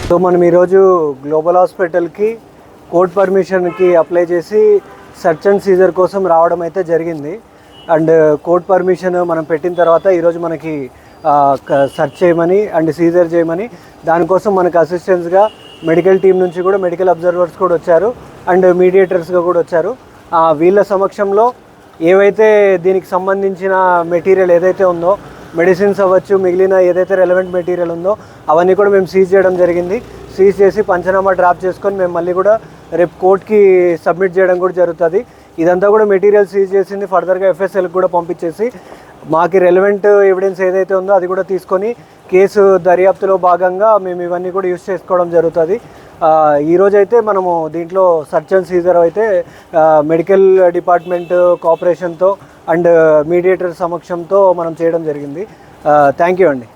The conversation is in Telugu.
సో మనం ఈరోజు గ్లోబల్ హాస్పిటల్కి కోర్ట్ పర్మిషన్కి అప్లై చేసి సెర్చ్ అండ్ సీజర్ కోసం రావడం అయితే జరిగింది. అండ్ కోర్ట్ పర్మిషన్ మనం పెట్టిన తర్వాత ఈరోజు మనకి సెర్చ్ చేయమని అండ్ సీజర్ చేయమని, దానికోసం మనకు అసిస్టెంట్స్గా మెడికల్ టీం నుంచి కూడా మెడికల్ అబ్జర్వర్స్ కూడా వచ్చారు అండ్ మీడియేటర్స్గా కూడా వచ్చారు. వీళ్ళ సమక్షంలో ఏవైతే దీనికి సంబంధించిన మెటీరియల్ ఏదైతే ఉందో, మెడిసిన్స్ అవ్వచ్చు, మిగిలిన ఏదైతే రెలవెంట్ మెటీరియల్ ఉందో అవన్నీ కూడా మేము సీజ్ చేయడం జరిగింది. సీజ్ చేసి పంచనామా డ్రాప్ చేసుకొని మేము మళ్ళీ కూడా రేపు కోర్టుకి సబ్మిట్ చేయడం కూడా జరుగుతుంది. ఇదంతా కూడా మెటీరియల్ సీజ్ చేసింది ఫర్దర్గా ఎఫ్ఎస్ఎల్కి కూడా పంపించేసి మాకు రెలవెంట్ ఎవిడెన్స్ ఏదైతే ఉందో అది కూడా తీసుకొని కేసు దర్యాప్తులో భాగంగా మేము ఇవన్నీ కూడా యూజ్ చేసుకోవడం జరుగుతుంది. ఈరోజైతే మనము దీంట్లో సర్చ్ అండ్ సీజర్ అయితే మెడికల్ డిపార్ట్మెంట్ కోఆపరేషన్తో అండ్ మీడియేటర్ సమక్షంతో మనం చేయడం జరిగింది. థ్యాంక్ యూ అండి.